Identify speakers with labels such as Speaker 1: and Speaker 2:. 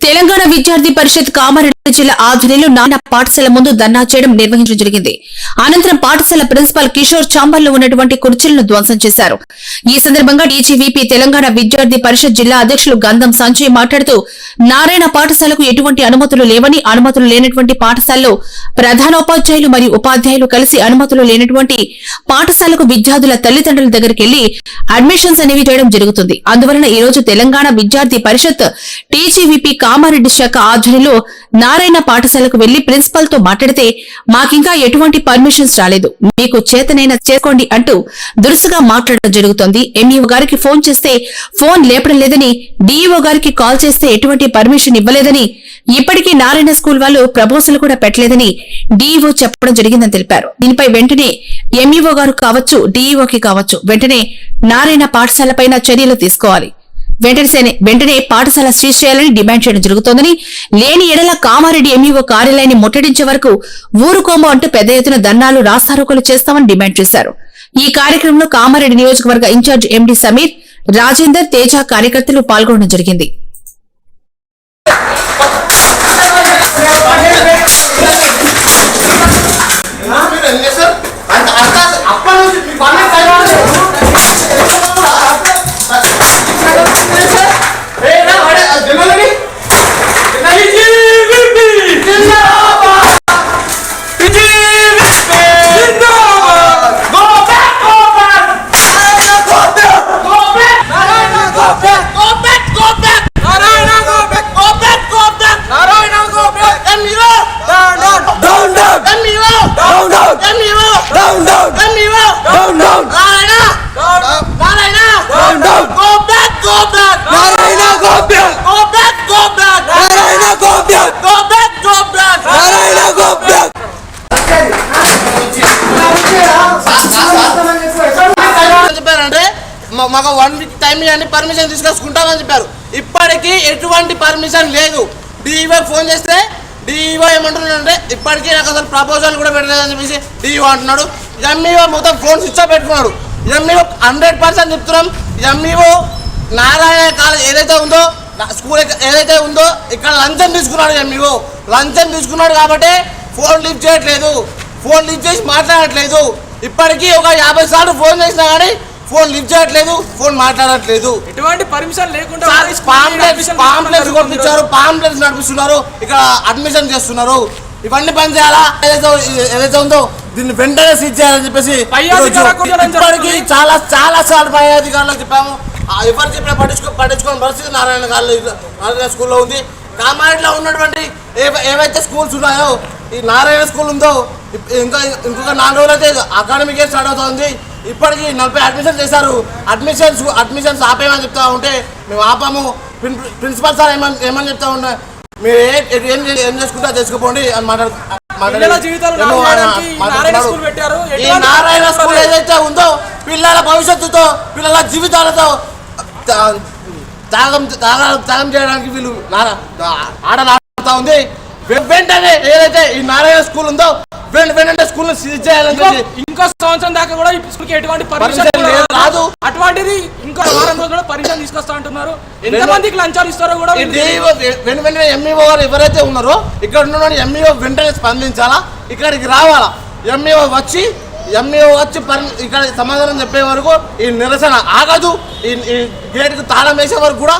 Speaker 1: తెలంగాణ విద్యార్థి పరిషత్ కామారెడ్డి జిల్లా ఆధ్వర్యంలో నాన్న పాఠశాల ముందు ధర్నా చేయడం నిర్వహించడం జరిగింది. అనంతరం పాఠశాల ప్రిన్సిపాల్ కిషోర్ చాంబర్లో ఉన్నటువంటి కుర్చీలను ధ్వంసం చేశారు. ఈ సందర్భంగా టీజీవీపీ తెలంగాణ విద్యార్థి పరిషత్ జిల్లా అధ్యక్షులు గంధం సంజయ్ మాట్లాడుతూ నారాయణ పాఠశాలకు ఎటువంటి అనుమతులు లేవని, అనుమతులు లేనటువంటి పాఠశాలలో ప్రధానోపాధ్యాయులు మరియు ఉపాధ్యాయులు కలిసి అనుమతులు లేనటువంటి పాఠశాలకు విద్యార్థుల తల్లిదండ్రుల దగ్గరికి వెళ్లి అడ్మిషన్స్ అనేవి చేయడం జరుగుతుంది. అందువలన ఈ రోజు తెలంగాణ విద్యార్థి పరిషత్ టీజీవీపీ కామారెడ్డి శాఖ ఆధ్వర్యంలో నారాయణ పాఠశాలకు వెళ్లి ప్రిన్సిపల్ తో మాట్లాడితే మాకింకా ఎటువంటి పర్మిషన్స్ రాలేదు, మీకు చేతనైనా చేసుకోండి అంటూ దురుసుగా మాట్లాడడం జరుగుతోంది. ఎంఈఓ గారికి ఫోన్ చేస్తే ఫోన్ లేపడం లేదని, డీఈఓ గారికి కాల్ చేస్తే ఎటువంటి పర్మిషన్ ఇవ్వలేదని, ఇప్పటికీ నారాయణ స్కూల్ వాళ్ళు ప్రపోజల్ కూడా పెట్టలేదని డీఈఓ చెప్పడం జరిగిందని తెలిపారు. దీనిపై వెంటనే ఎంఈఓ గారు కావచ్చు, డీఈఓకి కావచ్చు వెంటనే నారాయణ పాఠశాలపైన చర్యలు తీసుకోవాలి, వెంటనే పాఠశాల సీజ్ చేయాలని డిమాండ్ చేయడం జరుగుతోందని, లేని ఎడల కామారెడ్డి ఎంఈఓ కార్యాలయాన్ని ముట్టడించే వరకు ఊరుకోమో అంటూ పెద్ద ఎత్తున ధర్నాలు, రాస్తారోకోలు చేస్తామని డిమాండ్ చేశారు. ఈ కార్యక్రమంలో కామారెడ్డి నియోజకవర్గ ఇన్ఛార్జ్ ఎండీ సమీర్, రాజేందర్, తేజ కార్యకర్తలు పాల్గొనడం జరిగింది.
Speaker 2: మాకు 1 వీక్ టైం ఇవ్వండి, పర్మిషన్ తీసుకొచ్చుకుంటామని చెప్పారు. ఇప్పటికీ ఎటువంటి పర్మిషన్ లేదు. డీఈఓ ఫోన్ చేస్తే డీఈఓ ఏమంటున్నాడంటే ఇప్పటికీ నాకు అసలు ప్రపోజల్ కూడా పెట్టలేదని చెప్పేసి డీఈఓ అంటున్నాడు. ఎంఈఓ మొత్తం ఫోన్ స్విచ్ ఆఫ్ పెట్టుకున్నాడు. ఎంఈఓ 100% చెప్తున్నాం. ఎంఈఓ నారాయణ కాలేజ్ ఏదైతే ఉందో, స్కూల్ ఏదైతే ఉందో ఇక్కడ లంచం తీసుకున్నాడు. ఎంఈఓ లంచం తీసుకున్నాడు కాబట్టి ఫోన్ లిఫ్ట్ చేయట్లేదు, ఫోన్ లిఫ్ట్ చేసి మాట్లాడట్లేదు. ఇప్పటికీ ఒక 50 సార్లు ఫోన్ చేసినా కానీ ఫోన్ లిఫ్ట్ చేయట్లేదు, ఫోన్ మాట్లాడట్లేదు.
Speaker 3: ఎటువంటి పర్మిషన్ లేకుండా
Speaker 2: పాంప్లెట్స్ కొట్టించారు, పాంప్లెట్స్ నడిపిస్తున్నారు, ఇక్కడ అడ్మిషన్ చేస్తున్నారు. ఇవన్నీ పని చేయాలా? ఏదైతే ఉందో దీన్ని వెంటనే సీజ్ చేయాలని చెప్పేసి ఇప్పటికీ చాలా సార్లు పై అధికారులకు చెప్పాము. ఎవరు చెప్పినా పట్టించుకోని పరిస్థితి నారాయణ స్కూల్లో ఉంది. కామారెడ్డిలో ఉన్నటువంటి ఏవైతే స్కూల్స్ ఉన్నాయో, ఈ నారాయణ స్కూల్ ఉందో ఇంకొక 4 రోజులు అయితే అకాడమిక్ ఇయర్ స్టార్ట్ అవుతుంది. ఇప్పటికీ 40 అడ్మిషన్ చేశారు. అడ్మిషన్స్ ఆపేయమని చెప్తా ఉంటే మేము ఆపాము. ప్రిన్సిపల్ సార్ ఏమని చెప్తా ఉన్నా, మీరు ఏం చేసుకుంటా చేసుకోండి అని ఈ నారాయణ స్కూల్ ఏదైతే ఉందో పిల్లల భవిష్యత్తుతో, పిల్లల జీవితాలతో త్యాగం చేయడానికి వీళ్ళు ఆడతా ఉంది. వెంటనే ఏదైతే ఈ నారాయణ స్కూల్ ఉందో వెంటనే స్కూల్ సీజ్ చేయాలని,
Speaker 3: ఇంకో సంవత్సరం దాకా కూడా ఈ స్కూల్కి ఎటువంటి పర్మిషన్
Speaker 2: రాదు.
Speaker 3: అటువంటిది ఇంకో 4 రోజులు కూడా పర్మిషన్ తీసుకొస్తా అంటున్నారు. ఎంతమందికి లంచాలు ఇస్తారో కూడా
Speaker 2: వెంటనే ఎంఈఓ గారు ఎవరైతే ఉన్నారో ఇక్కడ ఉన్న ఎంఈఓ వెంటనే స్పందించాలా, ఇక్కడికి రావాలా. ఎంఈఓ వచ్చి ఇక్కడ సమాధానం చెప్పే వరకు ఈ నిరసన ఆగదు. ఈ గేట్కు తాళం వేసే వరకు కూడా